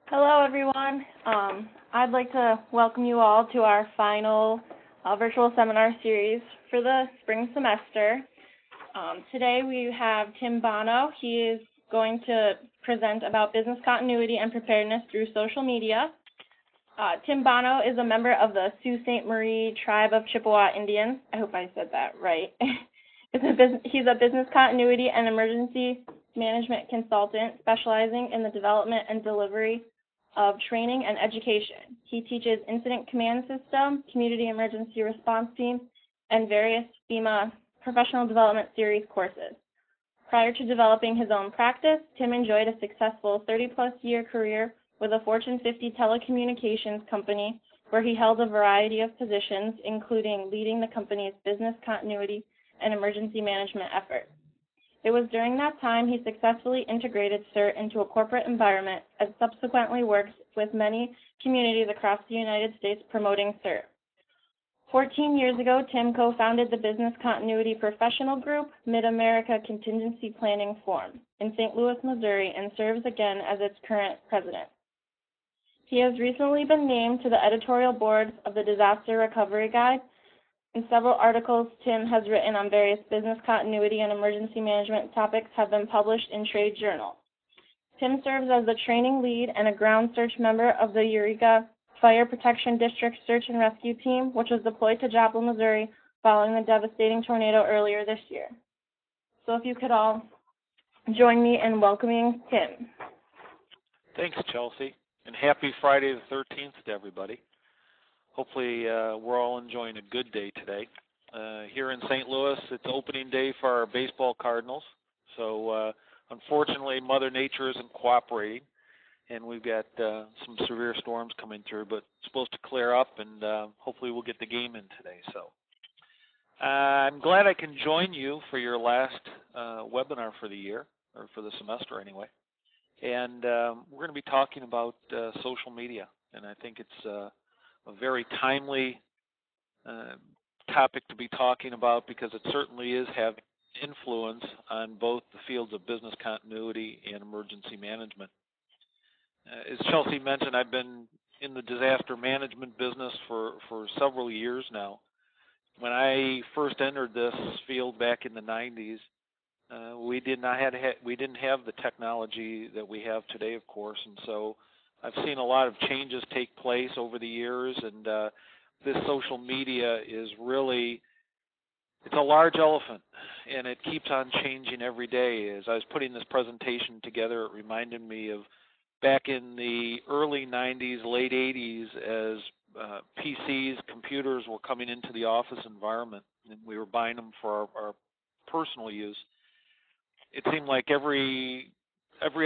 Hello, everyone. I'd like to welcome you all to our final virtual seminar series for the spring semester. Today we have Tim Bonno. He is going to present about business continuity and preparedness through social media. Tim Bonno is a member of the Sault Ste. Marie tribe of Chippewa Indians. I hope I said that right. He's a business continuity and emergency management consultant specializing in the development and delivery of training and education. He teaches Incident Command System, Community Emergency Response Team, and various FEMA Professional Development Series courses. Prior to developing his own practice, Tim enjoyed a successful 30-plus year career with a Fortune 50 telecommunications company where he held a variety of positions, including leading the company's business continuity and emergency management efforts. It was during that time he successfully integrated CERT into a corporate environment and subsequently worked with many communities across the United States promoting CERT. 14 years ago, Tim co-founded the business continuity professional group, Mid-America Contingency Planning Forum, in St. Louis, Missouri, and serves again as its current president. He has recently been named to the editorial board of the Disaster Recovery Guide. And several articles Tim has written on various business continuity and emergency management topics have been published in trade journals. Tim serves as the training lead and a ground search member of the Eureka Fire Protection District Search and Rescue Team, which was deployed to Joplin, Missouri, following the devastating tornado earlier this year. So if you could all join me in welcoming Tim. Thanks, Chelsea, and happy Friday the 13th to everybody. Hopefully we're all enjoying a good day today. Here in St. Louis, it's opening day for our baseball Cardinals. So unfortunately, Mother Nature isn't cooperating, and we've got some severe storms coming through, but it's supposed to clear up, and hopefully we'll get the game in today. So I'm glad I can join you for your last webinar for the year, or for the semester anyway. And we're going to be talking about social media, and I think it's a very timely topic to be talking about because it certainly is having influence on both the fields of business continuity and emergency management. As Chelsea mentioned, I've been in the disaster management business for several years now. When I first entered this field back in the 90s, we didn't have the technology that we have today, of course, and so I've seen a lot of changes take place over the years, and this social media is really, it's a large elephant, and it keeps on changing every day. As I was putting this presentation together, it reminded me of back in the early 90s, late 80s, as PCs, computers were coming into the office environment, and we were buying them for our personal use. It seemed like every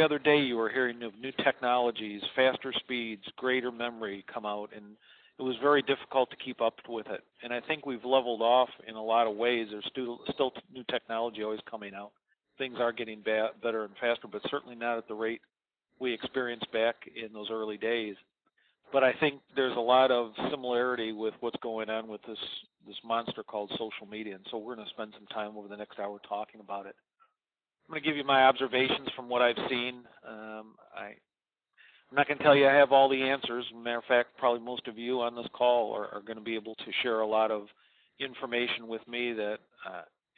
other day you were hearing of new technologies, faster speeds, greater memory come out, and it was very difficult to keep up with it. And I think we've leveled off in a lot of ways. There's still new technology always coming out. Things are getting better and faster, but certainly not at the rate we experienced back in those early days. But I think there's a lot of similarity with what's going on with this monster called social media, and so we're going to spend some time over the next hour talking about it. I'm going to give you my observations from what I've seen. I'm not going to tell you I have all the answers. As a matter of fact, probably most of you on this call are going to be able to share a lot of information with me that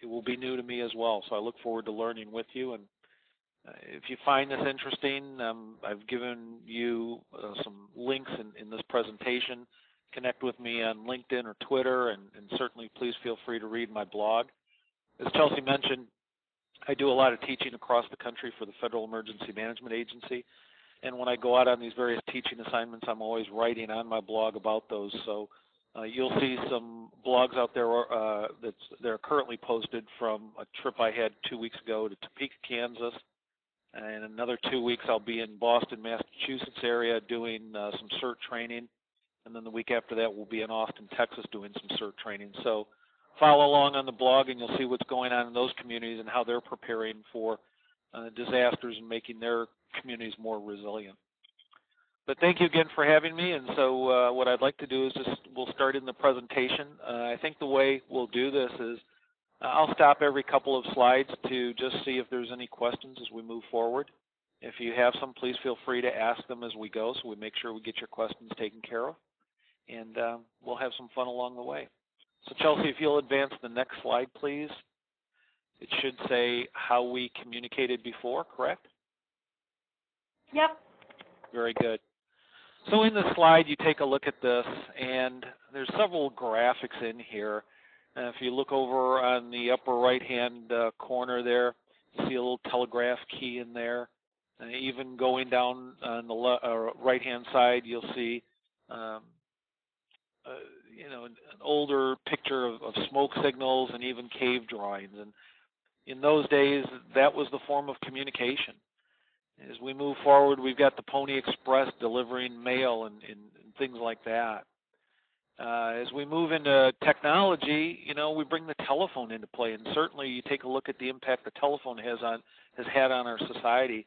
it will be new to me as well. So I look forward to learning with you. And if you find this interesting, I've given you some links in this presentation. Connect with me on LinkedIn or Twitter, and certainly please feel free to read my blog. As Chelsea mentioned, I do a lot of teaching across the country for the Federal Emergency Management Agency, and when I go out on these various teaching assignments, I'm always writing on my blog about those. So you'll see some blogs out there that are currently posted from a trip I had 2 weeks ago to Topeka, Kansas, and another 2 weeks I'll be in Boston, Massachusetts area doing some CERT training, and then the week after that we'll be in Austin, Texas doing some CERT training. So follow along on the blog, and you'll see what's going on in those communities and how they're preparing for disasters and making their communities more resilient. But thank you again for having me. And so what I'd like to do is we'll start in the presentation. I think the way we'll do this is I'll stop every couple of slides to just see if there's any questions as we move forward. If you have some, please feel free to ask them as we go, so we make sure we get your questions taken care of, and we'll have some fun along the way. So Chelsea, if you'll advance the next slide, please. It should say how we communicated before, correct? Yep. Very good. So in the slide, you take a look at this, and there's several graphics in here. If you look over on the upper right-hand corner there, you see a little telegraph key in there. Even going down on the right-hand side, you'll see, an older picture of smoke signals and even cave drawings. And in those days, that was the form of communication. As we move forward, we've got the Pony Express delivering mail and things like that. As we move into technology, we bring the telephone into play, and certainly you take a look at the impact the telephone has had on our society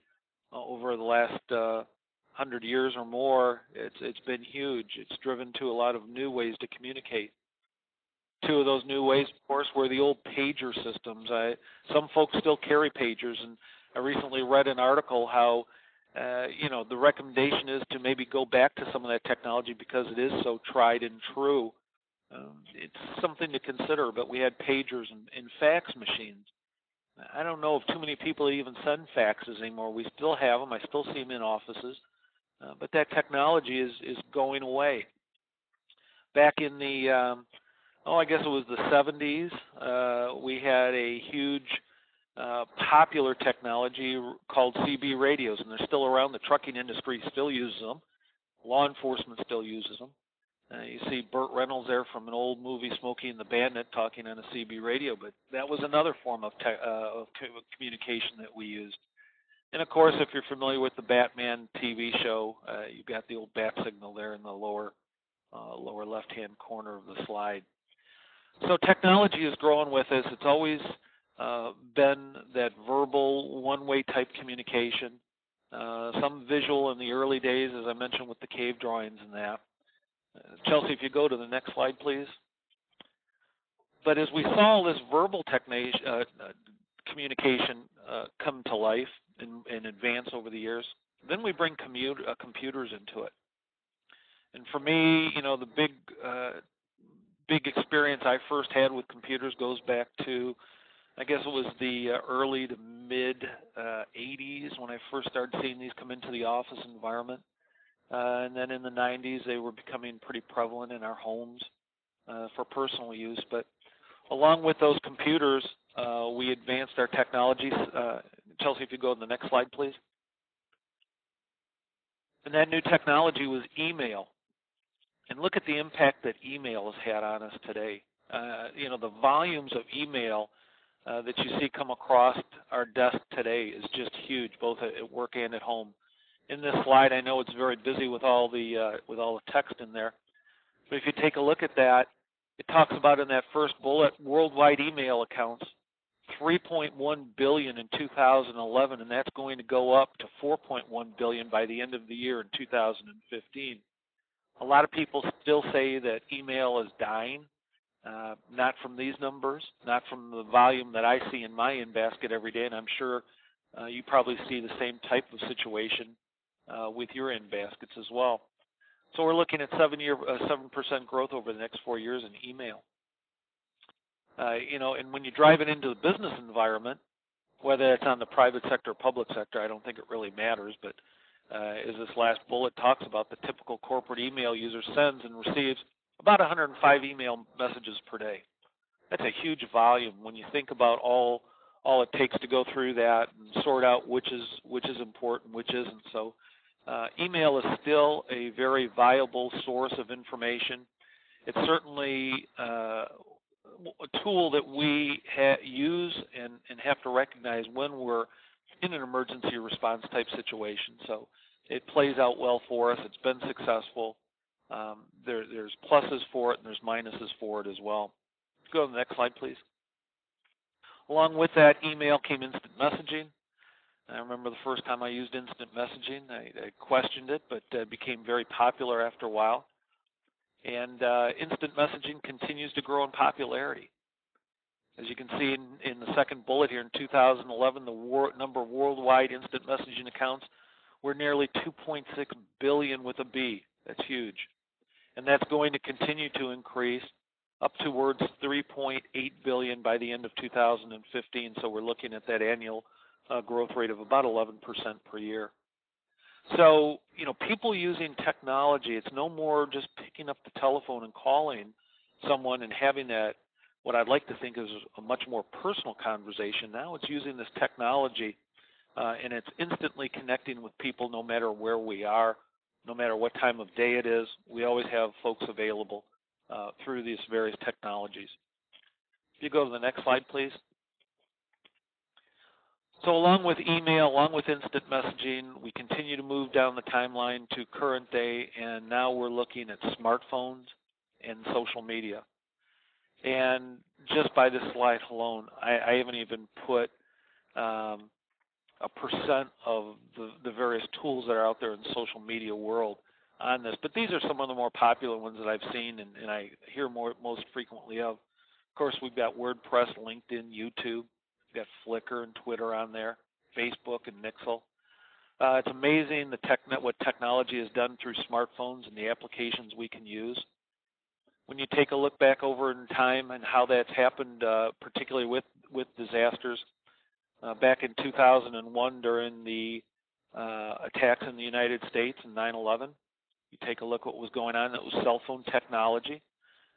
over the last 100 years or more. It's been huge. It's driven to a lot of new ways to communicate. Two of those new ways, of course, were the old pager systems. Some folks still carry pagers, and I recently read an article how the recommendation is to maybe go back to some of that technology because it is so tried and true. It's something to consider, but we had pagers and fax machines. I don't know of too many people that even send faxes anymore. We still have them. I still see them in offices, but that technology is going away. Back in the, I guess it was the 70s, we had a huge popular technology called CB radios, and they're still around. The trucking industry still uses them. Law enforcement still uses them. You see Burt Reynolds there from an old movie, Smokey and the Bandit, talking on a CB radio, but that was another form of communication that we used. And of course, if you're familiar with the Batman TV show, you've got the old bat signal there in the lower left-hand corner of the slide. So technology is growing with us. It's always been that verbal, one-way type communication, some visual in the early days, as I mentioned with the cave drawings and that. Chelsea, if you go to the next slide, please. But as we saw this verbal communication come to life and advance over the years, then we bring computers into it. And for me, the big experience I first had with computers goes back to, I guess it was the early to mid 80s when I first started seeing these come into the office environment. And then in the 90s, they were becoming pretty prevalent in our homes for personal use. But along with those computers, we advanced our technologies. Chelsea, if you go to the next slide, please. And that new technology was email. And look at the impact that email has had on us today. The volumes of email that you see come across our desk today is just huge, both at work and at home. In this slide, I know it's very busy with all the text in there, but if you take a look at that, it talks about in that first bullet, worldwide email accounts, 3.1 billion in 2011, and that's going to go up to 4.1 billion by the end of the year in 2015. A lot of people still say that email is dying, not from these numbers, not from the volume that I see in my in-basket every day, and I'm sure you probably see the same type of situation with your in-baskets as well. So we're looking at 7% growth over the next 4 years in email. And when you drive it into the business environment, whether it's on the private sector or public sector, I don't think it really matters, but as this last bullet talks about, the typical corporate email user sends and receives about 105 email messages per day. That's a huge volume when you think about all it takes to go through that and sort out which is important, which isn't. So email is still a very viable source of information. It's certainly a tool that we use and have to recognize when we're in an emergency response type situation. So it plays out well for us. It's been successful. There's pluses for it and there's minuses for it as well. Go to the next slide, please. Along with that email came instant messaging. I remember the first time I used instant messaging. I questioned it, but it became very popular after a while. And instant messaging continues to grow in popularity. As you can see in the second bullet here, in 2011, the number of worldwide instant messaging accounts were nearly 2.6 billion with a B. That's huge. And that's going to continue to increase up towards 3.8 billion by the end of 2015. So we're looking at that annual growth rate of about 11% per year. So, people using technology, it's no more just picking up the telephone and calling someone and having that, what I'd like to think is a much more personal conversation. Now it's using this technology, and it's instantly connecting with people no matter where we are, no matter what time of day it is. We always have folks available through these various technologies. If you go to the next slide, please. So along with email, along with instant messaging, we continue to move down the timeline to current day, and now we're looking at smartphones and social media. And just by this slide alone, I haven't even put a percent of the various tools that are out there in the social media world on this. But these are some of the more popular ones that I've seen and I hear most frequently of. Of course, we've got WordPress, LinkedIn, YouTube. We've got Flickr and Twitter on there, Facebook and Nixle. It's amazing what technology has done through smartphones and the applications we can use. When you take a look back over in time and how that's happened, particularly with disasters, back in 2001 during the attacks in the United States in 9/11, you take a look at what was going on. It was cell phone technology.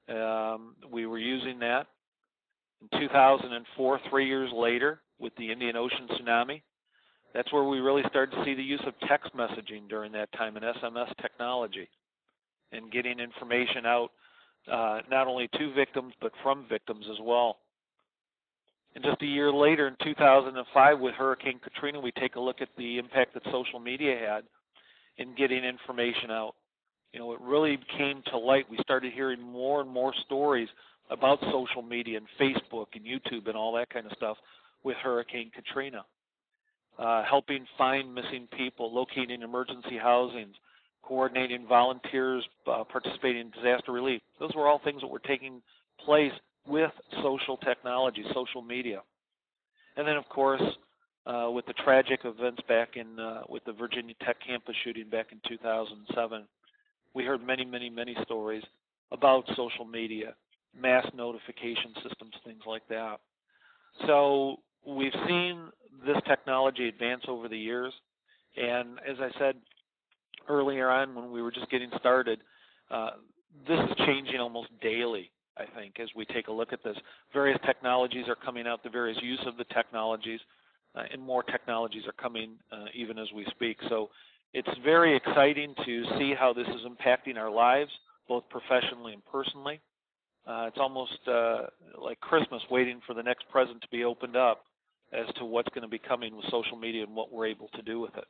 We were using that. In 2004, 3 years later, with the Indian Ocean tsunami, that's where we really started to see the use of text messaging during that time and SMS technology and getting information out not only to victims but from victims as well. And just a year later, in 2005, with Hurricane Katrina, we take a look at the impact that social media had in getting information out. It really came to light. We started hearing more and more stories about social media and Facebook and YouTube and all that kind of stuff with Hurricane Katrina. Helping find missing people, locating emergency housings, coordinating volunteers, participating in disaster relief. Those were all things that were taking place with social technology, social media. And then, of course, with the tragic events back with the Virginia Tech campus shooting back in 2007, we heard many, many, many stories about social media, mass notification systems, things like that. So we've seen this technology advance over the years, and as I said earlier on when we were just getting started, this is changing almost daily, I think, as we take a look at this. Various technologies are coming out, the various use of the technologies, and more technologies are coming even as we speak. So it's very exciting to see how this is impacting our lives, both professionally and personally. It's almost like Christmas, waiting for the next present to be opened up as to what's going to be coming with social media and what we're able to do with it.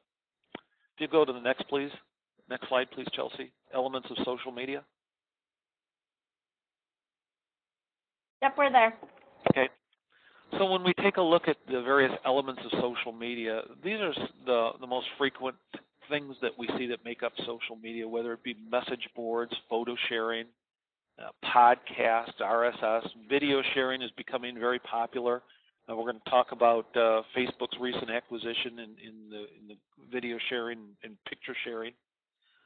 If you go to the next slide, please, Chelsea. Elements of social media. Yep, we're there. Okay. So when we take a look at the various elements of social media, these are the most frequent things that we see that make up social media, whether it be message boards, photo sharing, podcasts, RSS. Video sharing is becoming very popular. We're going to talk about Facebook's recent acquisition in the video sharing and picture sharing.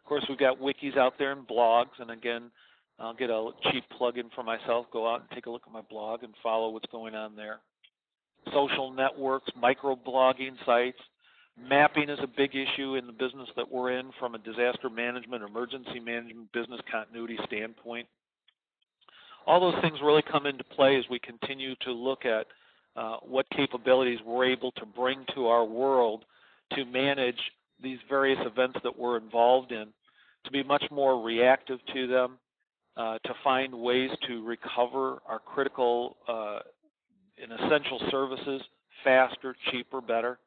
Of course, we've got wikis out there and blogs, and again, I'll get a cheap plug-in for myself. Go out and take a look at my blog and follow what's going on there. Social networks, microblogging sites. Mapping is a big issue in the business that we're in from a disaster management, emergency management, business continuity standpoint. All those things really come into play as we continue to look at what capabilities we're able to bring to our world to manage these various events that we're involved in, to be much more reactive to them, to find ways to recover our critical and essential services faster, cheaper, better.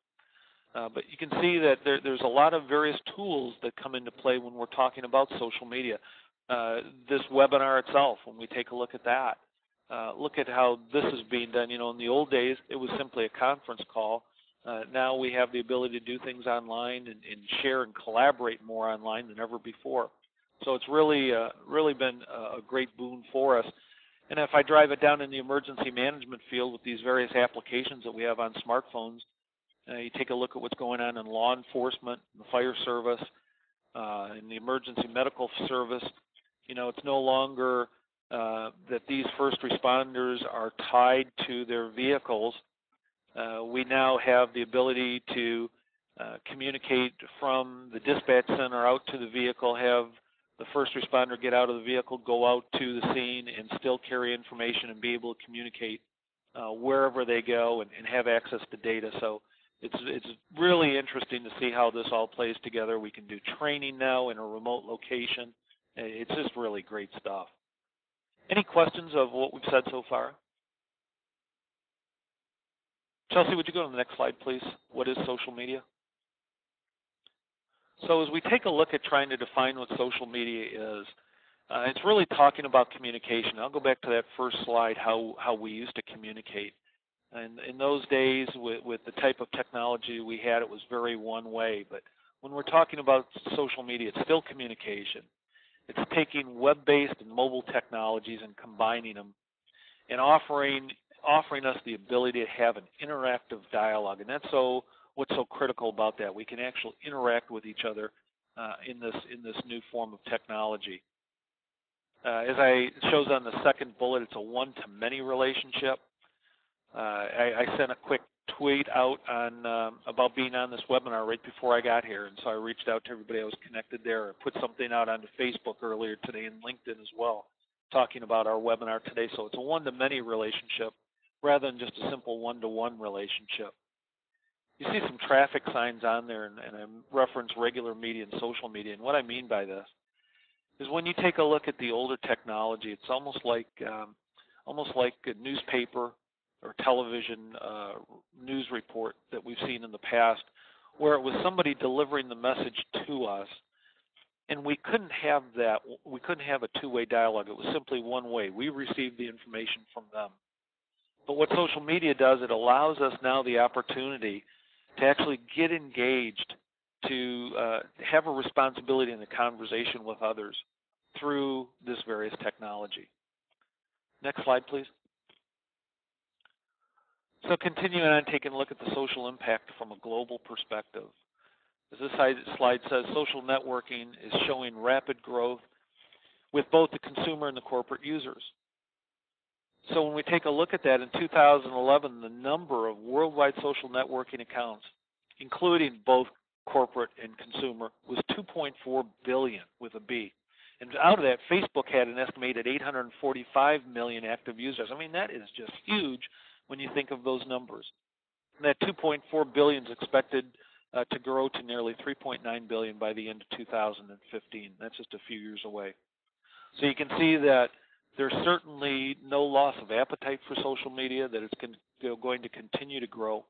But you can see that there's a lot of various tools that come into play when we're talking about social media. This webinar itself, when we take a look at that, look at how this is being done. In the old days, it was simply a conference call. Now we have the ability to do things online and share and collaborate more online than ever before. So it's really been a great boon for us. And if I drive it down in the emergency management field with these various applications that we have on smartphones, you take a look at what's going on in law enforcement, the fire service, in the emergency medical service. It's no longer that these first responders are tied to their vehicles. We now have the ability to communicate from the dispatch center out to the vehicle, have the first responder get out of the vehicle, go out to the scene, and still carry information and be able to communicate wherever they go and have access to data. So it's really interesting to see how this all plays together. We can do training now in a remote location. It's just really great stuff. Any questions of what we've said so far? Chelsea, would you go to the next slide, please? What is social media? So as we take a look at trying to define what social media is, it's really talking about communication. I'll go back to that first slide, how we used to communicate. And in those days, with the type of technology we had, it was very one way. But when we're talking about social media, it's still communication. It's taking web-based and mobile technologies and combining them and offering us the ability to have an interactive dialogue. And that's what's so critical about that. We can actually interact with each other in this new form of technology. As it shows on the second bullet, it's a one-to-many relationship. I sent a quick tweet out on about being on this webinar right before I got here, and so I reached out to everybody I was connected there. I put something out onto Facebook earlier today and LinkedIn as well, talking about our webinar today. So it's a one-to-many relationship rather than just a simple one-to-one relationship. You see some traffic signs on there, and I reference regular media and social media. And what I mean by this is when you take a look at the older technology, it's almost like a newspaper or television news report that we've seen in the past, where it was somebody delivering the message to us, and we couldn't have that. We couldn't have a two-way dialogue. It was simply one way. We received the information from them. But what social media does, it allows us now the opportunity to actually get engaged, to have a responsibility in the conversation with others through this various technology. Next slide, please. So continuing on, taking a look at the social impact from a global perspective. As this slide says, social networking is showing rapid growth with both the consumer and the corporate users. So when we take a look at that, in 2011, the number of worldwide social networking accounts, including both corporate and consumer, was 2.4 billion with a B. And out of that, Facebook had an estimated 845 million active users. I mean, that is just huge when you think of those numbers. And that 2.4 billion is expected to grow to nearly 3.9 billion by the end of 2015. That's just a few years away. So you can see that there's certainly no loss of appetite for social media, that it's going to continue to grow.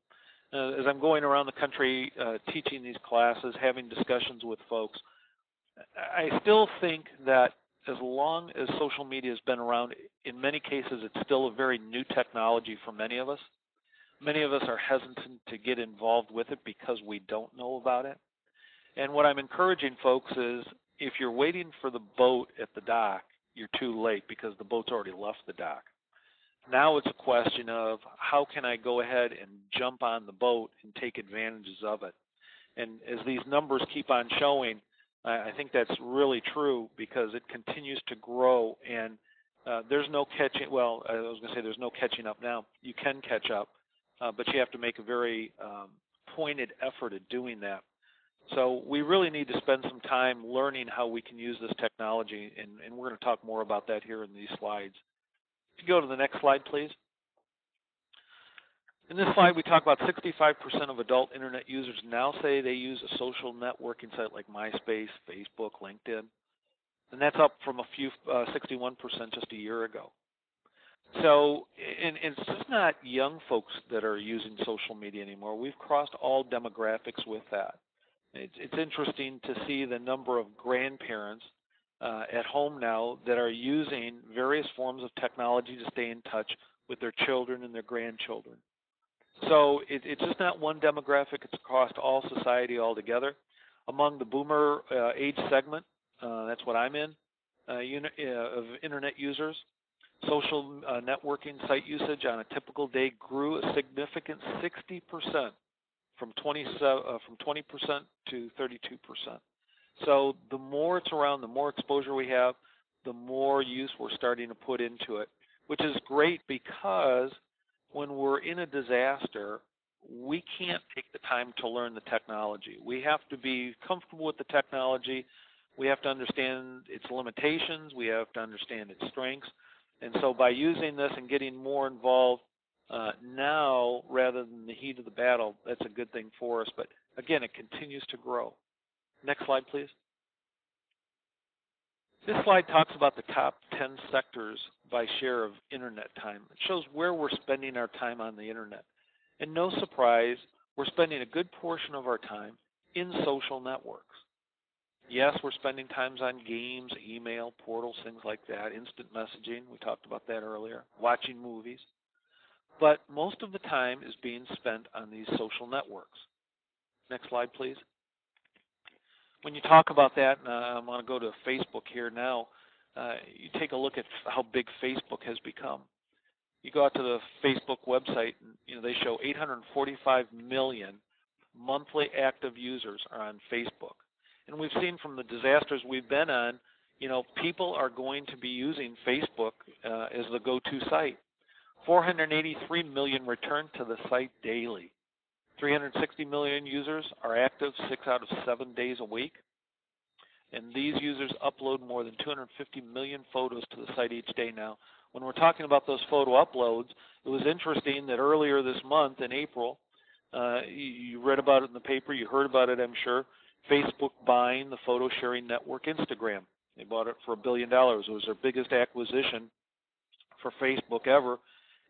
As I'm going around the country teaching these classes, having discussions with folks, I still think that as long as social media has been around, in many cases it's still a very new technology for many of us. Many of us are hesitant to get involved with it because we don't know about it. And what I'm encouraging folks is, if you're waiting for the boat at the dock, you're too late because the boat's already left the dock. Now it's a question of how can I go ahead and jump on the boat and take advantages of it. And as these numbers keep on showing, I think that's really true because it continues to grow, and there's no catching. Well, I was going to say there's no catching up now. You can catch up, but you have to make a very pointed effort at doing that. So we really need to spend some time learning how we can use this technology, and we're going to talk more about that here in these slides. If you go to the next slide, please. In this slide, we talk about 65% of adult internet users now say they use a social networking site like MySpace, Facebook, LinkedIn, and that's up from 61% just a year ago. So, and it's just not young folks that are using social media anymore. We've crossed all demographics with that. It's interesting to see the number of grandparents at home now that are using various forms of technology to stay in touch with their children and their grandchildren. So it's just not one demographic, it's across all society altogether. Among the boomer age segment, that's what I'm in, of internet users, Social networking site usage on a typical day grew a significant 60%, from 20% to 32%. So the more it's around, the more exposure we have, the more use we're starting to put into it, which is great because when we're in a disaster, we can't take the time to learn the technology. We have to be comfortable with the technology. We have to understand its limitations. We have to understand its strengths. And so by using this and getting more involved now rather than the heat of the battle, that's a good thing for us. But again, it continues to grow. Next slide, please. This slide talks about the top 10 sectors by share of internet time. It shows where we're spending our time on the internet. And no surprise, we're spending a good portion of our time in social networks. Yes, we're spending times on games, email, portals, things like that, instant messaging, we talked about that earlier, watching movies. But most of the time is being spent on these social networks. Next slide, please. When you talk about that, and I want to go to Facebook here now, you take a look at how big Facebook has become. You go out to the Facebook website, and they show 845 million monthly active users are on Facebook. And we've seen from the disasters we've been on, people are going to be using Facebook as the go-to site. 483 million return to the site daily. 360 million users are active 6 out of 7 days a week. And these users upload more than 250 million photos to the site each day now. When we're talking about those photo uploads, it was interesting that earlier this month in April, you read about it in the paper, you heard about it, I'm sure, Facebook buying the photo sharing network Instagram. They bought it for $1 billion. It was their biggest acquisition for Facebook ever.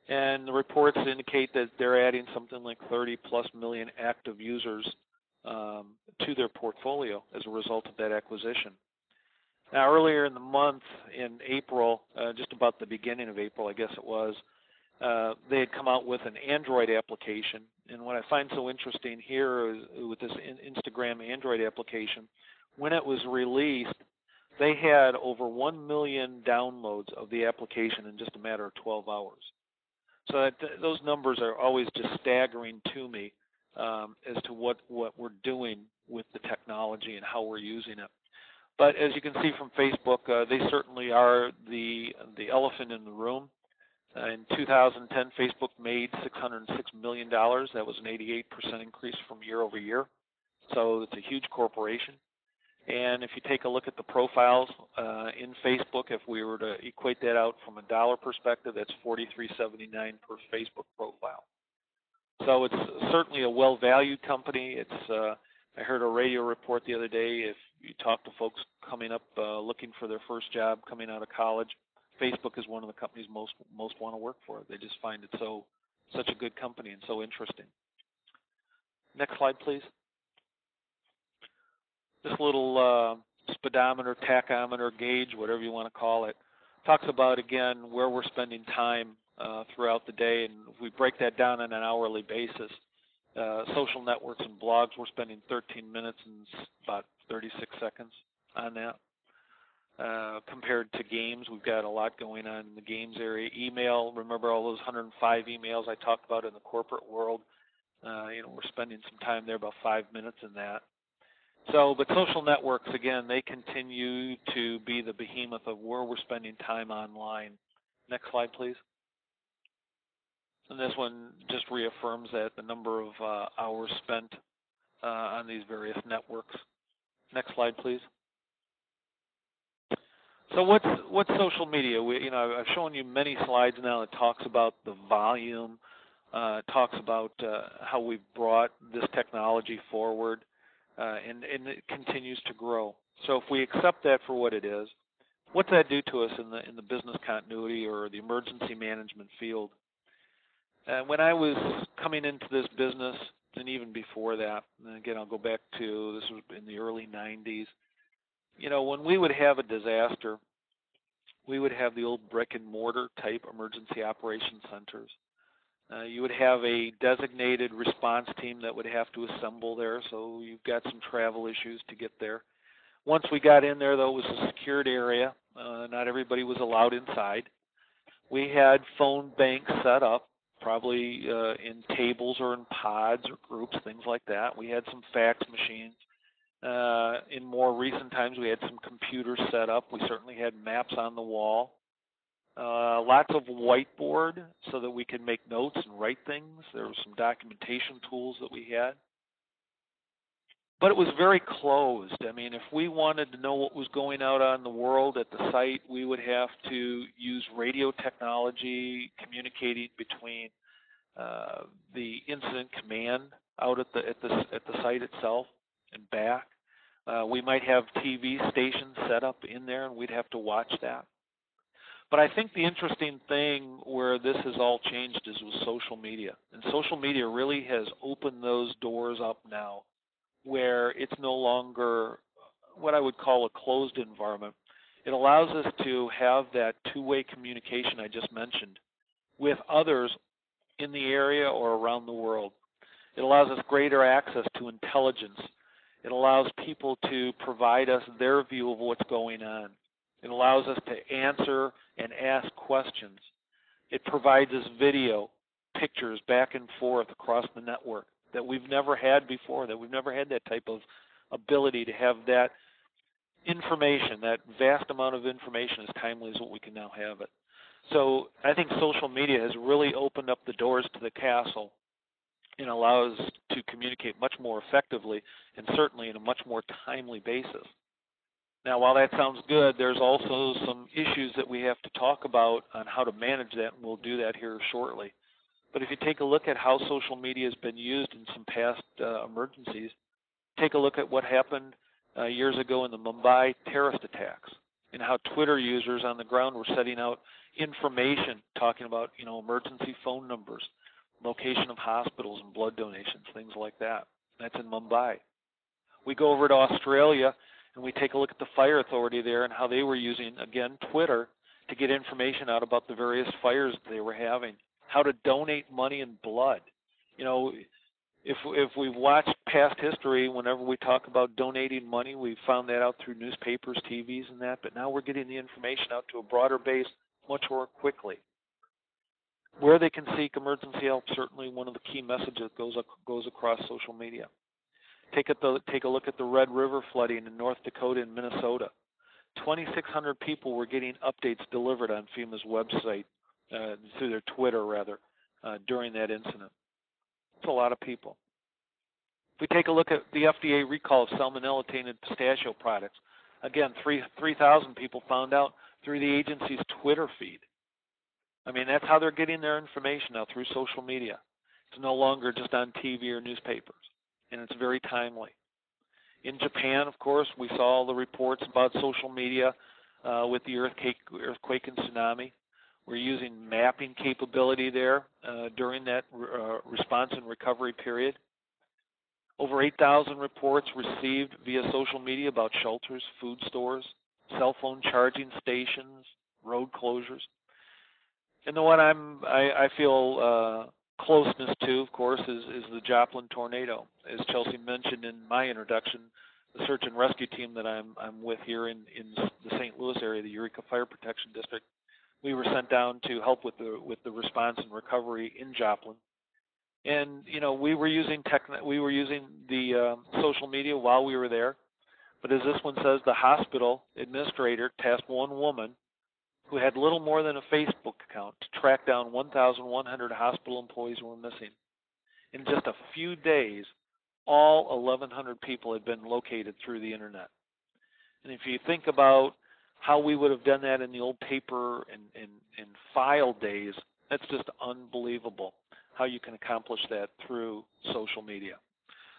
And the reports indicate that they're adding something like 30-plus million active users to their portfolio as a result of that acquisition. Now, earlier in the month, in April, just about the beginning of April, I guess it was, they had come out with an Android application. And what I find so interesting here is with this Instagram Android application, when it was released, they had over 1 million downloads of the application in just a matter of 12 hours. So those numbers are always just staggering to me as to what we're doing with the technology and how we're using it. But as you can see from Facebook, they certainly are the elephant in the room. In 2010, Facebook made $606 million. That was an 88% increase from year over year. So it's a huge corporation. And if you take a look at the profiles in Facebook, if we were to equate that out from a dollar perspective, that's $43.79 per Facebook profile. So it's certainly a well-valued company. It's I heard a radio report the other day. If you talk to folks coming up looking for their first job coming out of college, Facebook is one of the companies most want to work for. They just find it such a good company and so interesting. Next slide, please. This little speedometer, tachometer, gauge, whatever you want to call it, talks about, again, where we're spending time throughout the day. And if we break that down on an hourly basis, social networks and blogs, we're spending 13 minutes and about 36 seconds on that. Compared to games, we've got a lot going on in the games area. Email, remember all those 105 emails I talked about in the corporate world? We're spending some time there, about 5 minutes in that. But social networks, again, they continue to be the behemoth of where we're spending time online. Next slide, please. And this one just reaffirms that, the number of hours spent on these various networks. Next slide, please. So what's social media? I've shown you many slides now that talks about the volume, talks about how we've brought this technology forward. And it continues to grow. So if we accept that for what it is, what's that do to us in the business continuity or the emergency management field? When I was coming into this business, and even before that, and again I'll go back to, this was in the early 90s, when we would have a disaster, we would have the old brick and mortar type emergency operations centers. You would have a designated response team that would have to assemble there, so you've got some travel issues to get there. Once we got in there, though, it was a secured area. Not everybody was allowed inside. We had phone banks set up, probably in tables or in pods or groups, things like that. We had some fax machines. In more recent times, we had some computers set up. We certainly had maps on the wall. Lots of whiteboard so that we could make notes and write things. There were some documentation tools that we had. But it was very closed. I mean, if we wanted to know what was going out on the world at the site, we would have to use radio technology, communicating between the incident command out at the site itself and back. We might have TV stations set up in there, and we'd have to watch that. But I think the interesting thing where this has all changed is with social media. And social media really has opened those doors up now, where it's no longer what I would call a closed environment. It allows us to have that two-way communication I just mentioned with others in the area or around the world. It allows us greater access to intelligence. It allows people to provide us their view of what's going on. It allows us to answer and ask questions. It provides us video, pictures back and forth across the network that we've never had before, that we've never had that type of ability to have that information, that vast amount of information as timely as what we can now have it. So I think social media has really opened up the doors to the castle and allows us to communicate much more effectively and certainly in a much more timely basis. Now, while that sounds good, there's also some issues that we have to talk about on how to manage that, and we'll do that here shortly. But if you take a look at how social media has been used in some past emergencies, take a look at what happened years ago in the Mumbai terrorist attacks and how Twitter users on the ground were setting out information talking about, emergency phone numbers, location of hospitals and blood donations, things like that. That's in Mumbai. We go over to Australia and we take a look at the fire authority there and how they were using, again, Twitter to get information out about the various fires they were having, how to donate money and blood. If we've watched past history, whenever we talk about donating money, we've found that out through newspapers, TVs, and that, but now we're getting the information out to a broader base much more quickly. Where they can seek emergency help, certainly one of the key messages goes across social media. Take a look at the Red River flooding in North Dakota and Minnesota. 2,600 people were getting updates delivered on FEMA's website, through their Twitter, rather, during that incident. It's a lot of people. If we take a look at the FDA recall of salmonella-tainted pistachio products, again, 3,000 people found out through the agency's Twitter feed. I mean, that's how they're getting their information now, through social media. It's no longer just on TV or newspapers, and it's very timely. In Japan, of course, we saw all the reports about social media with the earthquake and tsunami. We're using mapping capability there during that response and recovery period. Over 8,000 reports received via social media about shelters, food stores, cell phone charging stations, road closures. And the one I feel closeness to, of course, is the Joplin tornado. As Chelsea mentioned in my introduction, the search and rescue team that I'm with here in the St. Louis area, the Eureka Fire Protection District, we were sent down to help with the response and recovery in Joplin. And we were using the social media while we were there. But as this one says, the hospital administrator tasked one woman who had little more than a Facebook account to track down 1,100 hospital employees who were missing. In just a few days, all 1,100 people had been located through the internet. And if you think about how we would have done that in the old paper and file days, that's just unbelievable how you can accomplish that through social media.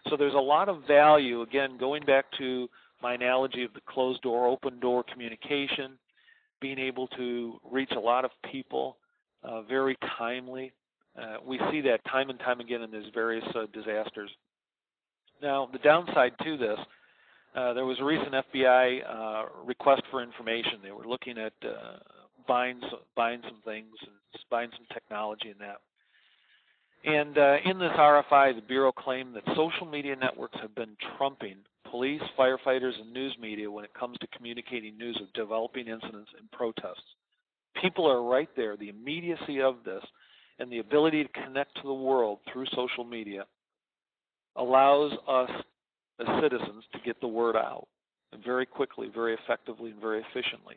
So there's a lot of value, again, going back to my analogy of the closed door, open door communication, being able to reach a lot of people very timely. We see that time and time again in these various disasters. Now, the downside to this, there was a recent FBI request for information. They were looking at buying some things and buying some technology and that. And in this RFI, the Bureau claimed that social media networks have been trumping police, firefighters, and news media when it comes to communicating news of developing incidents and protests. People are right there. The immediacy of this and the ability to connect to the world through social media allows us as citizens to get the word out very quickly, very effectively, and very efficiently.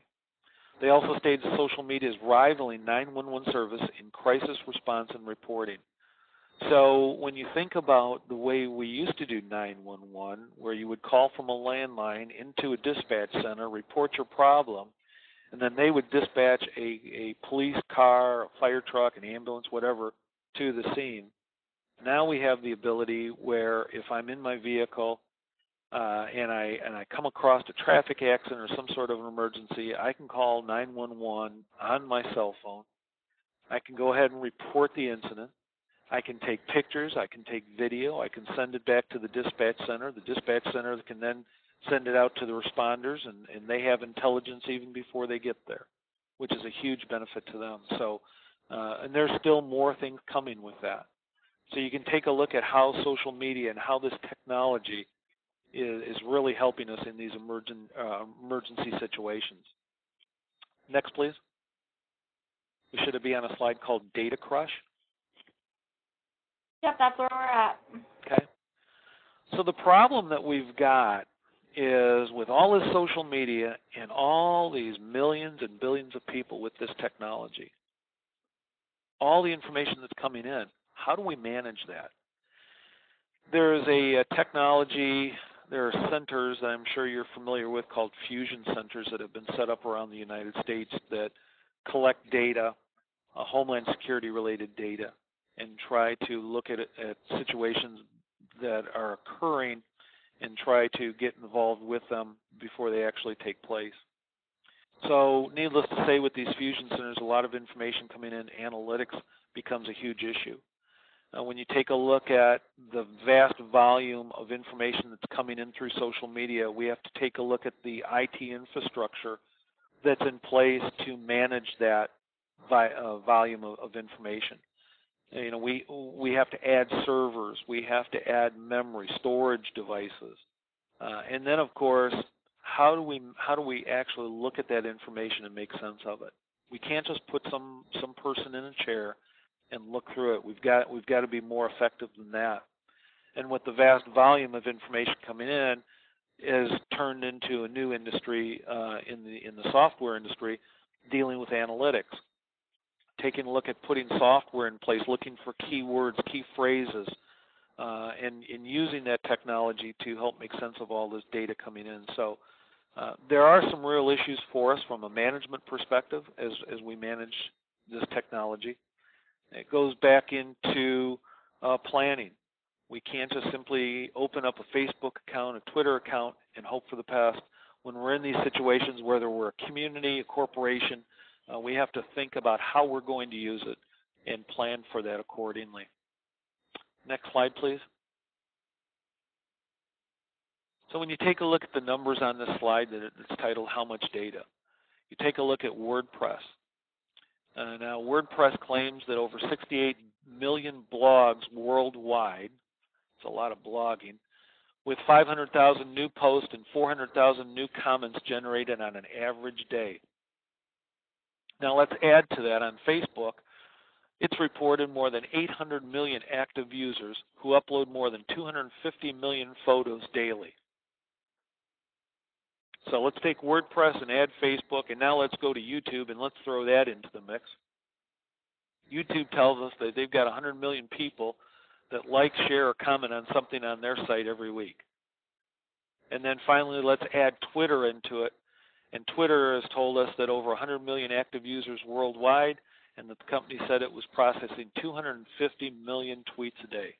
They also stated social media is rivaling 911 service in crisis response and reporting. So when you think about the way we used to do 911, where you would call from a landline into a dispatch center, report your problem, and then they would dispatch a police car, a fire truck, an ambulance, whatever, to the scene. Now we have the ability where if I'm in my vehicle and I come across a traffic accident or some sort of an emergency, I can call 911 on my cell phone. I can go ahead and report the incident. I can take pictures. I can take video. I can send it back to the dispatch center. The dispatch center can then send it out to the responders, and they have intelligence even before they get there, which is a huge benefit to them. So, and there's still more things coming with that. So you can take a look at how social media and how this technology is really helping us in these emergency situations. Next, please. We should be on a slide called Data Crush. Yep, that's where we're at. Okay. So the problem that we've got is with all this social media and all these millions and billions of people with this technology, all the information that's coming in, how do we manage that? There's a technology, there are centers that I'm sure you're familiar with called fusion centers that have been set up around the United States that collect data, homeland security related data, and try to look at situations that are occurring and try to get involved with them before they actually take place. So needless to say, with these fusion centers, a lot of information coming in, analytics becomes a huge issue. When you take a look at the vast volume of information that's coming in through social media, we have to take a look at the IT infrastructure that's in place to manage that volume of information. You know, we have to add servers, we have to add memory, storage devices, and then of course, how do we actually look at that information and make sense of it? We can't just put some person in a chair and look through it. We've got to be more effective than that. And with the vast volume of information coming in, is turned into a new industry in the software industry, dealing with analytics. Taking a look at putting software in place, looking for keywords, key phrases, and using that technology to help make sense of all this data coming in. So there are some real issues for us from a management perspective as we manage this technology. It goes back into planning. We can't just simply open up a Facebook account, a Twitter account, and hope for the best. When we're in these situations, whether we're a community, a corporation, we have to think about how we're going to use it and plan for that accordingly. Next slide, please. So when you take a look at the numbers on this slide that's titled How Much Data, you take a look at WordPress. Now, WordPress claims that over 68 million blogs worldwide, it's a lot of blogging, with 500,000 new posts and 400,000 new comments generated on an average day. Now let's add to that on Facebook. It's reported more than 800 million active users who upload more than 250 million photos daily. So let's take WordPress and add Facebook, and now let's go to YouTube and let's throw that into the mix. YouTube tells us that they've got 100 million people that like, share, or comment on something on their site every week. And then finally, let's add Twitter into it. And Twitter has told us that over 100 million active users worldwide, and the company said it was processing 250 million tweets a day.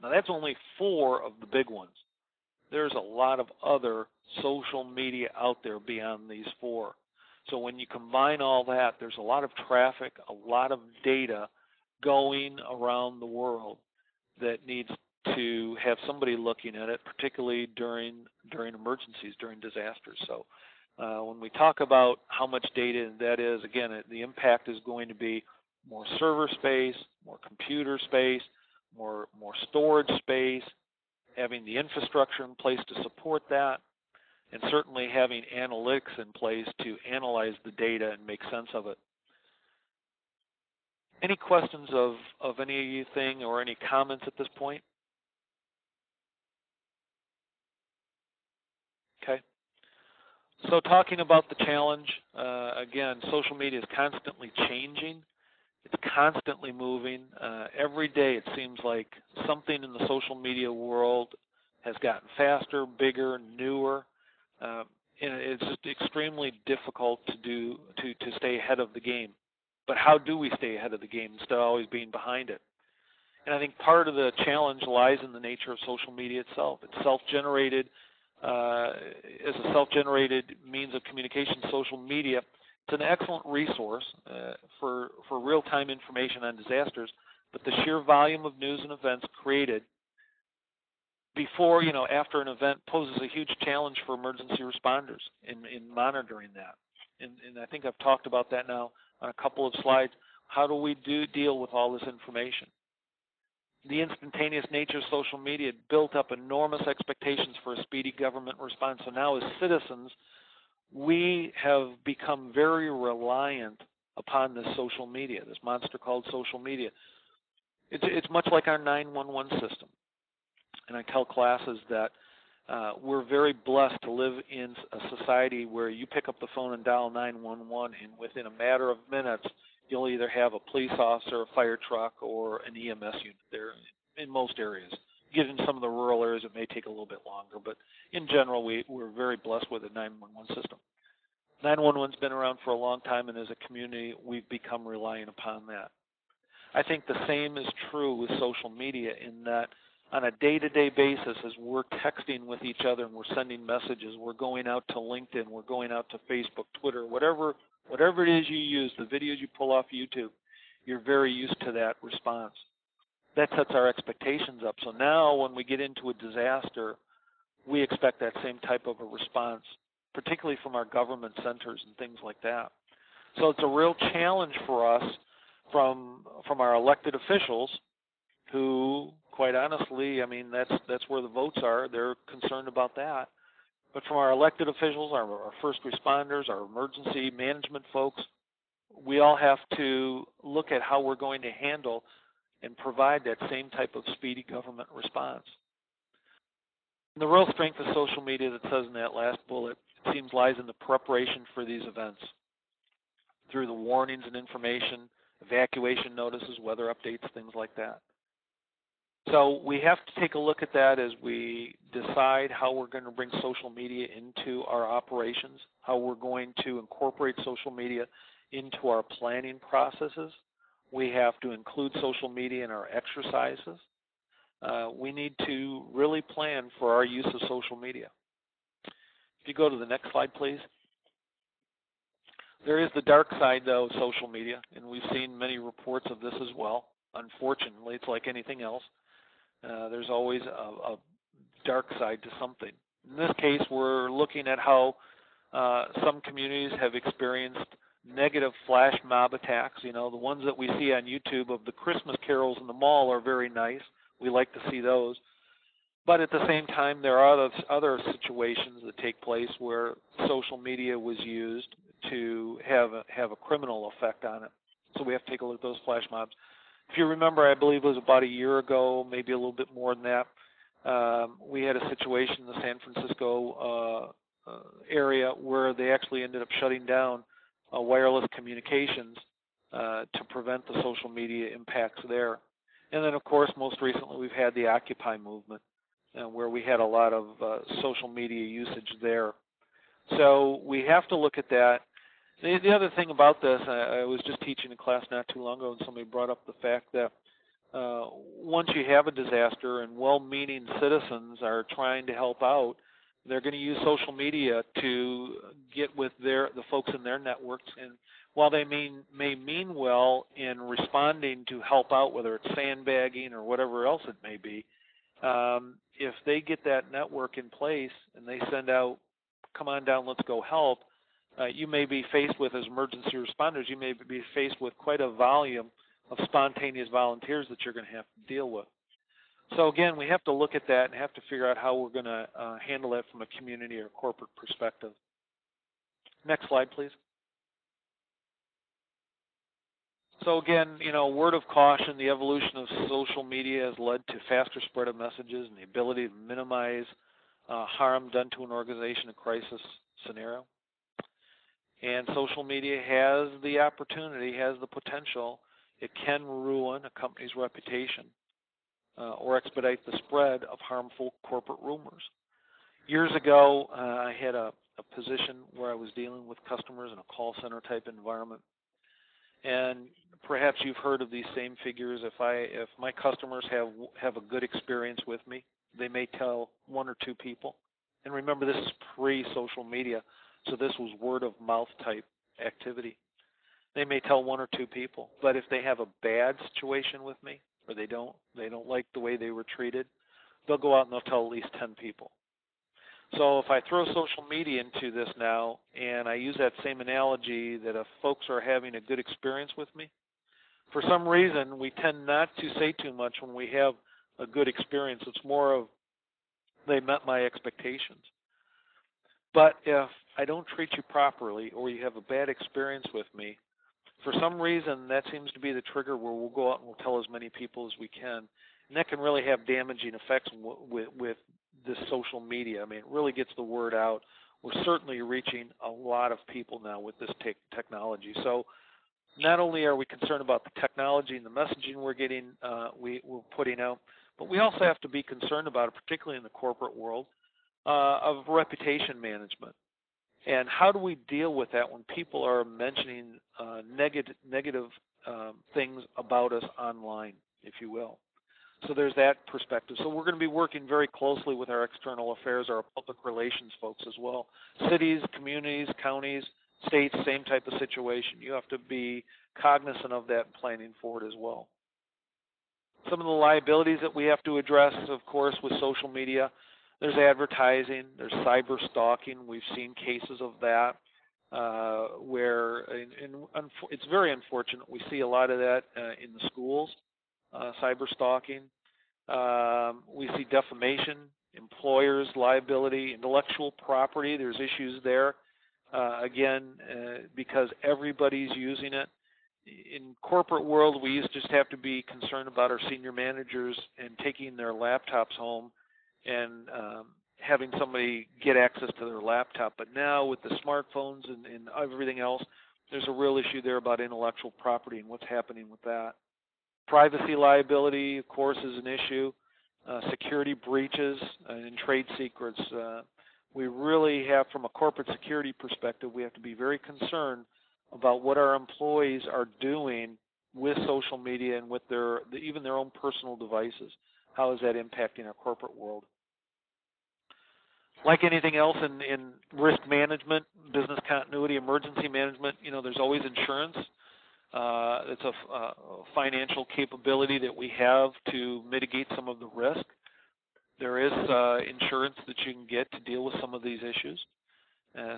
Now that's only 4 of the big ones. There's a lot of other social media out there beyond these 4. So when you combine all that, there's a lot of traffic, a lot of data going around the world that needs to have somebody looking at it, particularly during emergencies, during disasters. So when we talk about how much data that is, again, the impact is going to be more server space, more computer space, more storage space, having the infrastructure in place to support that, and certainly having analytics in place to analyze the data and make sense of it. Any questions of anything or any comments at this point? Okay. So talking about the challenge, again, social media is constantly changing. It's constantly moving. Every day it seems like something in the social media world has gotten faster, bigger, newer, and it's just extremely difficult to stay ahead of the game. But how do we stay ahead of the game instead of always being behind it? And I think part of the challenge lies in the nature of social media itself. It's self-generated. As a self-generated means of communication, social media, it's an excellent resource for real-time information on disasters, but the sheer volume of news and events created before, after an event poses a huge challenge for emergency responders in monitoring that. And I think I've talked about that now on a couple of slides. How do we deal with all this information? The instantaneous nature of social media built up enormous expectations for a speedy government response. So now as citizens, we have become very reliant upon this social media, this monster called social media. It's much like our 911 system. And I tell classes that we're very blessed to live in a society where you pick up the phone and dial 911, and within a matter of minutes, you'll either have a police officer, a fire truck, or an EMS unit there in most areas. Get in some of the rural areas, it may take a little bit longer, but in general, we're very blessed with a 911 system. 911's been around for a long time, and as a community, we've become reliant upon that. I think the same is true with social media in that on a day-to-day basis, as we're texting with each other and we're sending messages, we're going out to LinkedIn, we're going out to Facebook, Twitter, whatever it is you use, the videos you pull off YouTube, you're very used to that response. That sets our expectations up. So now when we get into a disaster, we expect that same type of a response, particularly from our government centers and things like that. So it's a real challenge for us from our elected officials who, quite honestly, I mean, that's where the votes are. They're concerned about that. But from our elected officials, our first responders, our emergency management folks, we all have to look at how we're going to handle and provide that same type of speedy government response. And the real strength of social media, that says in that last bullet, it seems lies in the preparation for these events through the warnings and information, evacuation notices, weather updates, things like that. So we have to take a look at that as we decide how we're going to bring social media into our operations, how we're going to incorporate social media into our planning processes. We have to include social media in our exercises. We need to really plan for our use of social media. If you go to the next slide, please. There is the dark side, though, of social media, and we've seen many reports of this as well. Unfortunately, it's like anything else. There's always a dark side to something. In this case, we're looking at how some communities have experienced negative flash mob attacks. You know, the ones that we see on YouTube of the Christmas carols in the mall are very nice. We like to see those. But at the same time, there are other situations that take place where social media was used to have a criminal effect on it. So we have to take a look at those flash mobs. If you remember, I believe it was about a year ago, maybe a little bit more than that, we had a situation in the San Francisco area where they actually ended up shutting down wireless communications to prevent the social media impacts there. And then, of course, most recently we've had the Occupy movement where we had a lot of social media usage there. So we have to look at that. The other thing about this, I was just teaching a class not too long ago, and somebody brought up the fact that once you have a disaster and well-meaning citizens are trying to help out, they're going to use social media to get with the folks in their networks. And while they may mean well in responding to help out, whether it's sandbagging or whatever else it may be, if they get that network in place and they send out, come on down, let's go help, you may be faced with, as emergency responders, you may be faced with quite a volume of spontaneous volunteers that you're going to have to deal with. So again, we have to look at that and have to figure out how we're going to handle that from a community or corporate perspective. Next slide, please. So again, word of caution, the evolution of social media has led to faster spread of messages and the ability to minimize harm done to an organization in a crisis scenario. And social media has the opportunity, has the potential, it can ruin a company's reputation or expedite the spread of harmful corporate rumors. Years ago, I had a position where I was dealing with customers in a call center type environment. And perhaps you've heard of these same figures. If my customers have a good experience with me, they may tell one or two people. And remember, this is pre-social media, so this was word of mouth type activity. They may tell one or two people, but if they have a bad situation with me, or they don't like the way they were treated, they'll go out and they'll tell at least 10 people. So if I throw social media into this now, and I use that same analogy that if folks are having a good experience with me, for some reason we tend not to say too much when we have a good experience. It's more of they met my expectations. But if I don't treat you properly or you have a bad experience with me, for some reason that seems to be the trigger where we'll go out and we'll tell as many people as we can. And that can really have damaging effects with this social media. I mean, it really gets the word out. We're certainly reaching a lot of people now with this technology. So not only are we concerned about the technology and the messaging we're putting out, but we also have to be concerned about it, particularly in the corporate world, of reputation management. And how do we deal with that when people are mentioning negative things about us online, if you will? So there's that perspective. So we're going to be working very closely with our external affairs, our public relations folks as well. Cities, communities, counties, states, same type of situation. You have to be cognizant of that and planning forward as well. Some of the liabilities that we have to address, of course, with social media, there's advertising, there's cyber stalking. We've seen cases of that where it's very unfortunate. We see a lot of that in the schools. Cyber stalking. We see defamation, employers' liability, intellectual property. There's issues there. Because everybody's using it. In corporate world, we used to just have to be concerned about our senior managers and taking their laptops home and having somebody get access to their laptop. But now with the smartphones and everything else, there's a real issue there about intellectual property and what's happening with that. Privacy liability, of course, is an issue. Security breaches and trade secrets. We really have, from a corporate security perspective, we have to be very concerned about what our employees are doing with social media and with even their own personal devices. How is that impacting our corporate world? Like anything else in risk management, business continuity, emergency management, there's always insurance. It's a financial capability that we have to mitigate some of the risk. There is insurance that you can get to deal with some of these issues.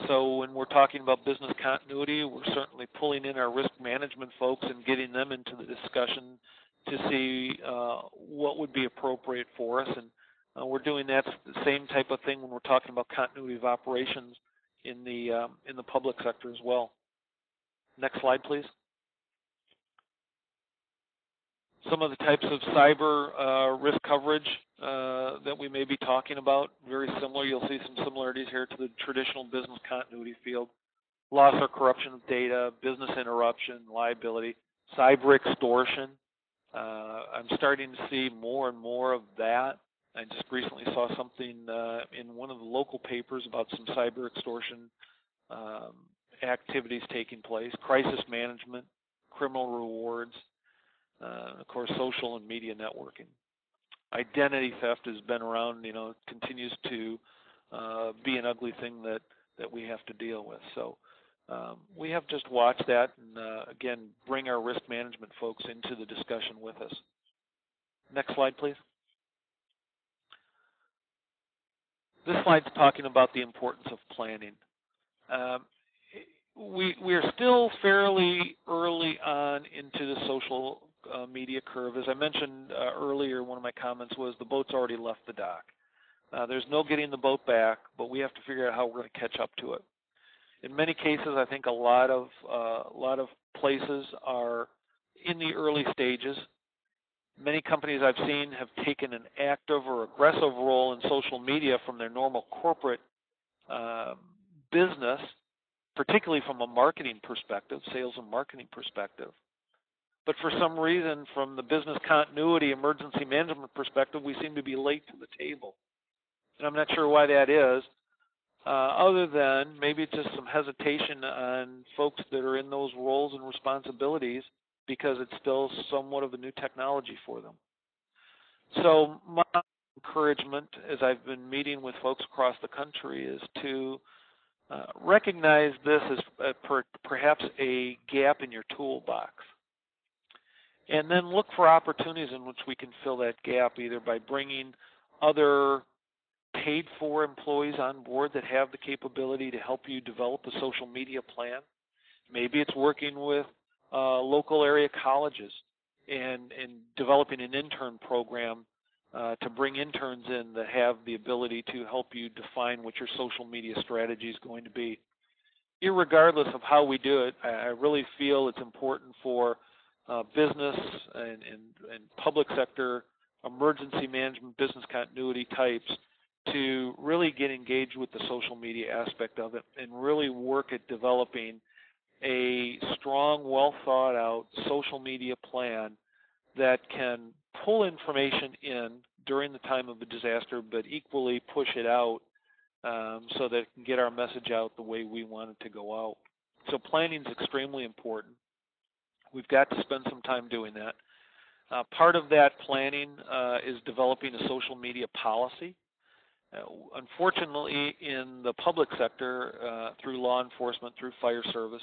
So when we're talking about business continuity, we're certainly pulling in our risk management folks and getting them into the discussion to see what would be appropriate for us. And we're doing that same type of thing when we're talking about continuity of operations in the public sector as well. Next slide, please. Some of the types of cyber risk coverage that we may be talking about, very similar. You'll see some similarities here to the traditional business continuity field. Loss or corruption of data, business interruption, liability, cyber extortion. I'm starting to see more and more of that. I just recently saw something in one of the local papers about some cyber extortion activities taking place, crisis management, criminal rewards, of course, social and media networking. Identity theft has been around, continues to be an ugly thing that we have to deal with. So we have to just watch that and, again, bring our risk management folks into the discussion with us. Next slide, please. This slide's talking about the importance of planning. We are still fairly early on into the social media curve. As I mentioned earlier, one of my comments was the boat's already left the dock. There's no getting the boat back, but we have to figure out how we're going to catch up to it. In many cases, I think a lot of places are in the early stages. Many companies I've seen have taken an active or aggressive role in social media from their normal corporate business, particularly from a marketing perspective, sales and marketing perspective. But for some reason, from the business continuity, emergency management perspective, we seem to be late to the table. And I'm not sure why that is, other than maybe it's just some hesitation on folks that are in those roles and responsibilities because it's still somewhat of a new technology for them. So my encouragement as I've been meeting with folks across the country is to recognize this as perhaps a gap in your toolbox. And then look for opportunities in which we can fill that gap, either by bringing other paid-for employees on board that have the capability to help you develop a social media plan. Maybe it's working with local area colleges and developing an intern program to bring interns in that have the ability to help you define what your social media strategy is going to be. Irregardless of how we do it, I really feel it's important for business and public sector emergency management, business continuity types to really get engaged with the social media aspect of it and really work at developing a strong, well thought out social media plan that can pull information in during the time of a disaster, but equally push it out so that it can get our message out the way we want it to go out. So planning is extremely important. We've got to spend some time doing that. Part of that planning is developing a social media policy. Unfortunately, in the public sector, through law enforcement, through fire service,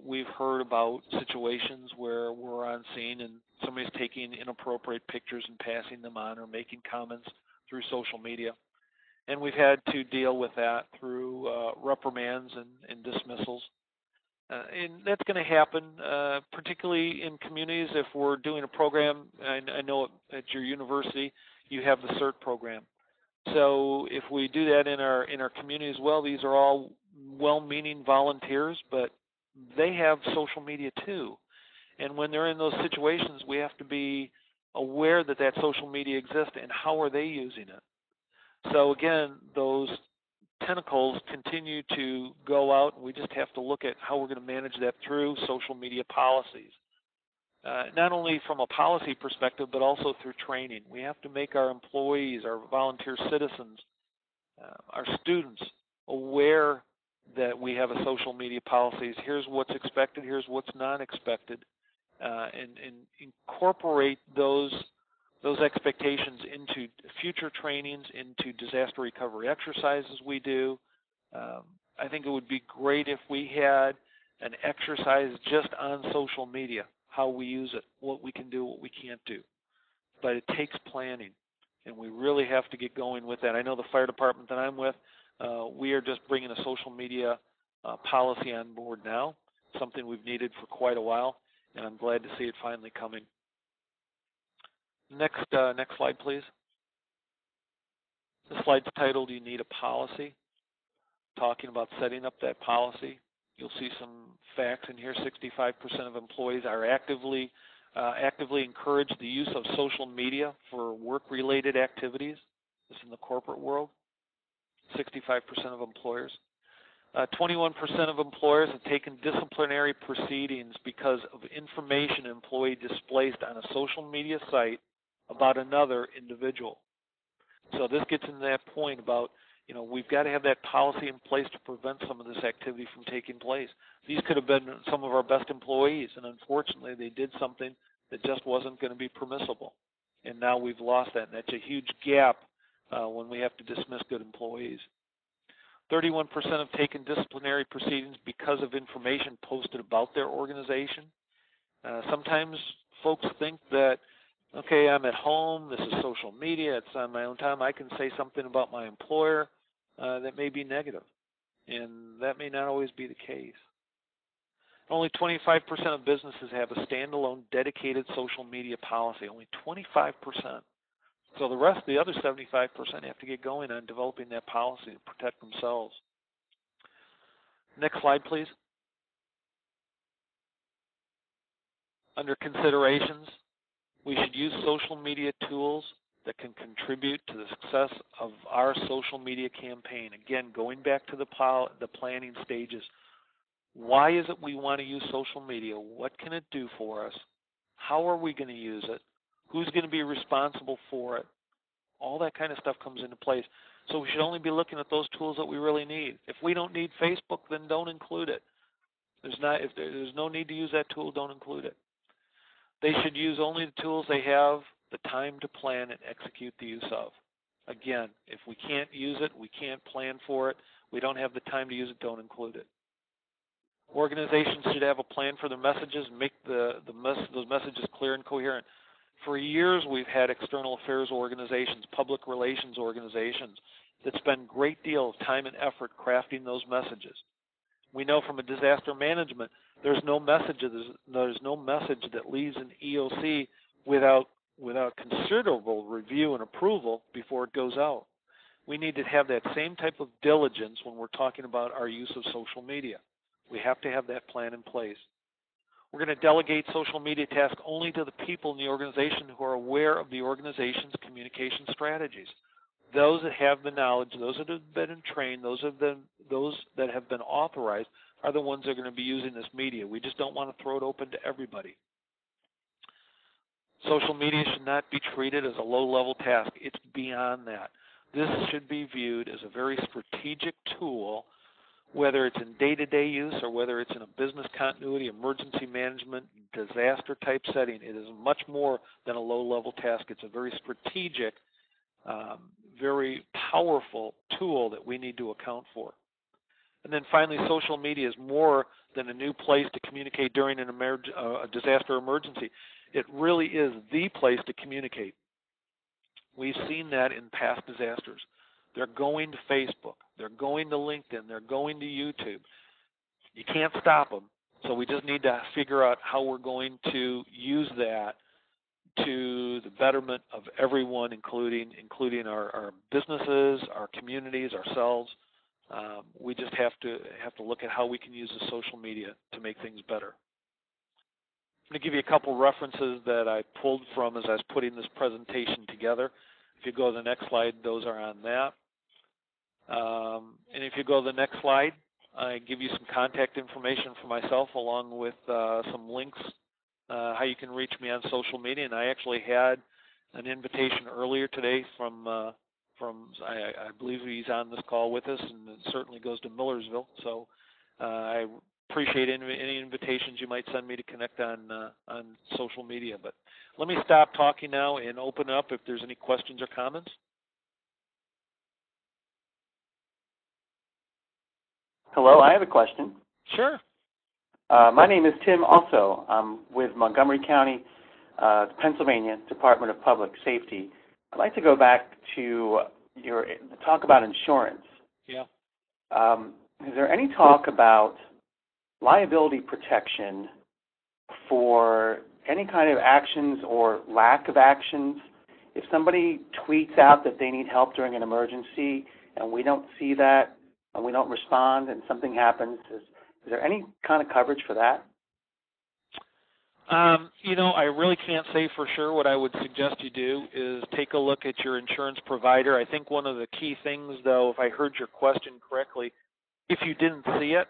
we've heard about situations where we're on scene and somebody's taking inappropriate pictures and passing them on or making comments through social media. And we've had to deal with that through reprimands and dismissals. And that's going to happen, particularly in communities. If we're doing a program, I know at your university you have the CERT program. So if we do that in our community as well, these are all well-meaning volunteers, but they have social media too. And when they're in those situations, we have to be aware that that social media exists and how are they using it. So again, those tentacles continue to go out, and we just have to look at how we're going to manage that through social media policies. Not only from a policy perspective, but also through training. We have to make our employees, our volunteer citizens, our students aware that we have a social media policies. Here's what's expected, here's what's not expected, and incorporate those expectations into future trainings, into disaster recovery exercises we do. I think it would be great if we had an exercise just on social media, how we use it, what we can do, what we can't do. But it takes planning, and we really have to get going with that. I know the fire department that I'm with, we are just bringing a social media policy on board now, something we've needed for quite a while, and I'm glad to see it finally coming. Next slide, please. The slide's titled, "You Need a Policy," talking about setting up that policy. You'll see some facts in here. 65% of employees are actively encourage the use of social media for work-related activities. This is in the corporate world. 65% of employers. 21% of employers have taken disciplinary proceedings because of information an employee displaced on a social media site about another individual. So this gets into that point about, we've got to have that policy in place to prevent some of this activity from taking place. These could have been some of our best employees, and unfortunately they did something that just wasn't going to be permissible. And now we've lost that, and that's a huge gap when we have to dismiss good employees. 31% have taken disciplinary proceedings because of information posted about their organization. Sometimes folks think that, okay, I'm at home, this is social media, it's on my own time, I can say something about my employer that may be negative, and that may not always be the case. Only 25% of businesses have a standalone dedicated social media policy, only 25%. So the other 75% have to get going on developing that policy to protect themselves. Next slide, please. Under considerations, we should use social media tools that can contribute to the success of our social media campaign. Again, going back to the planning stages, why is it we want to use social media? What can it do for us? How are we going to use it? Who's going to be responsible for it? All that kind of stuff comes into place. So we should only be looking at those tools that we really need. If we don't need Facebook, then don't include it. If there's no need to use that tool, don't include it. They should use only the tools they have the time to plan and execute the use of. Again, if we can't use it, we can't plan for it, we don't have the time to use it, don't include it. Organizations should have a plan for their messages and make those messages clear and coherent. For years, we've had external affairs organizations, public relations organizations that spend a great deal of time and effort crafting those messages. We know from a disaster management, there's no message that leaves an EOC without considerable review and approval before it goes out. We need to have that same type of diligence when we're talking about our use of social media. We have to have that plan in place. We're going to delegate social media tasks only to the people in the organization who are aware of the organization's communication strategies. Those that have the knowledge, those that have been trained, those that have been authorized are the ones that are going to be using this media. We just don't want to throw it open to everybody. Social media should not be treated as a low-level task. It's beyond that. This should be viewed as a very strategic tool, whether it's in day-to-day use or whether it's in a business continuity, emergency management, disaster-type setting. It is much more than a low-level task. It's a very strategic, very powerful tool that we need to account for. And then finally, social media is more than a new place to communicate during a disaster emergency. It really is the place to communicate. We've seen that in past disasters. They're going to Facebook. They're going to LinkedIn. They're going to YouTube. You can't stop them. So we just need to figure out how we're going to use that to the betterment of everyone, including our businesses, our communities, ourselves. We just have to look at how we can use the social media to make things better. I'm going to give you a couple references that I pulled from as I was putting this presentation together. If you go to the next slide, those are on that. And if you go to the next slide, I give you some contact information for myself along with some links, how you can reach me on social media. And I actually had an invitation earlier today from I believe he's on this call with us, and it certainly goes to Millersville. So I appreciate any invitations you might send me to connect on social media. But let me stop talking now and open up if there's any questions or comments. Hello, I have a question. Sure. My name is Tim also. I'm with Montgomery County, Pennsylvania Department of Public Safety. I'd like to go back to your talk about insurance. Yeah. Is there any talk about liability protection for any kind of actions or lack of actions? If somebody tweets out that they need help during an emergency and we don't see that and we don't respond and something happens, is there any kind of coverage for that? I really can't say for sure. What I would suggest you do is take a look at your insurance provider. I think one of the key things, though, if I heard your question correctly, if you didn't see it,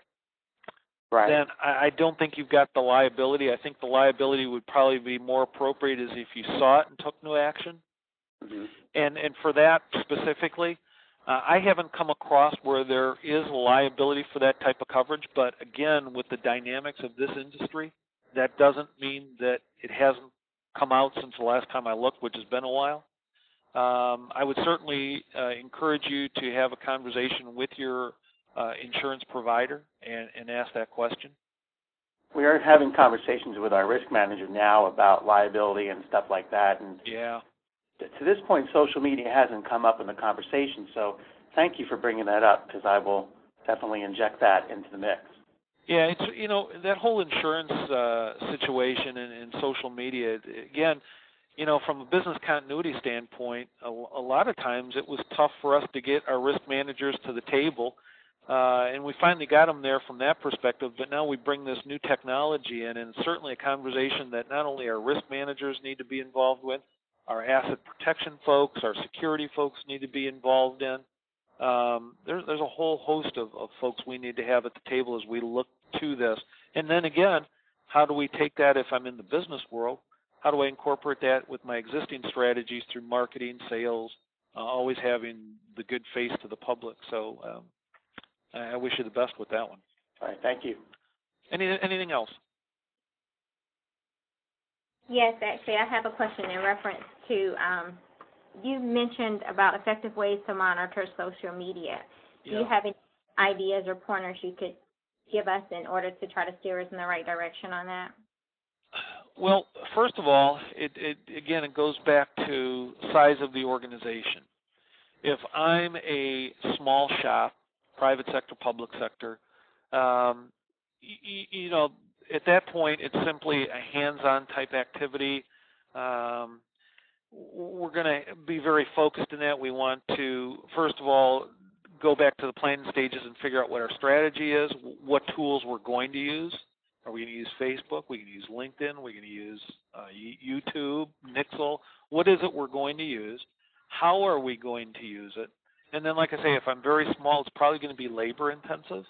right, then I don't think you've got the liability. I think the liability would probably be more appropriate is if you saw it and took no action. Mm-hmm. And for that specifically, I haven't come across where there is liability for that type of coverage. But again, with the dynamics of this industry, that doesn't mean that it hasn't come out since the last time I looked, which has been a while. I would certainly encourage you to have a conversation with your insurance provider and ask that question. We are having conversations with our risk manager now about liability and stuff like that. And yeah. To this point, social media hasn't come up in the conversation. So thank you for bringing that up, because I will definitely inject that into the mix. Yeah, it's that whole insurance situation and social media, again, from a business continuity standpoint, a lot of times it was tough for us to get our risk managers to the table And we finally got them there from that perspective, but now we bring this new technology in, and certainly a conversation that not only our risk managers need to be involved with, our asset protection folks, our security folks need to be involved in. There's a whole host of folks we need to have at the table as we look to this. And then again, how do we take that if I'm in the business world? How do I incorporate that with my existing strategies through marketing, sales, always having the good face to the public? So I wish you the best with that one. All right, thank you. Anything else? Yes, actually, I have a question in reference to, you mentioned about effective ways to monitor social media. Do you have any ideas or pointers you could give us in order to try to steer us in the right direction on that? Well, first of all, it goes back to size of the organization. If I'm a small shop, private sector, public sector, you know, at that point, it's simply a hands-on type activity. We're going to be very focused in that. We want to, first of all, go back to the planning stages and figure out what our strategy is, what tools we're going to use. Are we going to use Facebook? We're going to use LinkedIn? We're going to use YouTube, Nixle? What is it we're going to use? How are we going to use it? And then, like I say, if I'm very small, it's probably going to be labor intensive.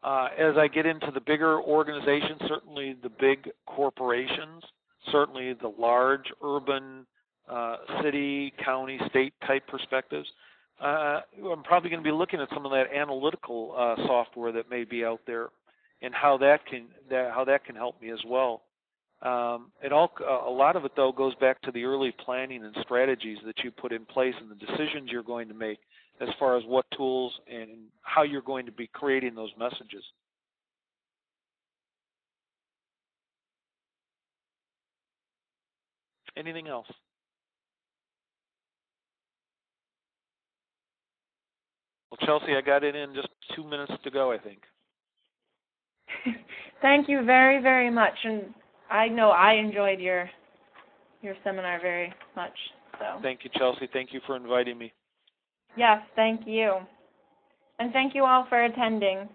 As I get into the bigger organizations, certainly the big corporations, certainly the large urban city, county, state type perspectives, I'm probably going to be looking at some of that analytical software that may be out there, and how that can help me as well. A lot of it though goes back to the early planning and strategies that you put in place and the decisions you're going to make as far as what tools and how you're going to be creating those messages. Anything else? Well, Chelsea, I got it in just 2 minutes to go, I think. Thank you very, very much, and I know I enjoyed your seminar very much. So. Thank you, Chelsea. Thank you for inviting me. Yes, thank you. And thank you all for attending.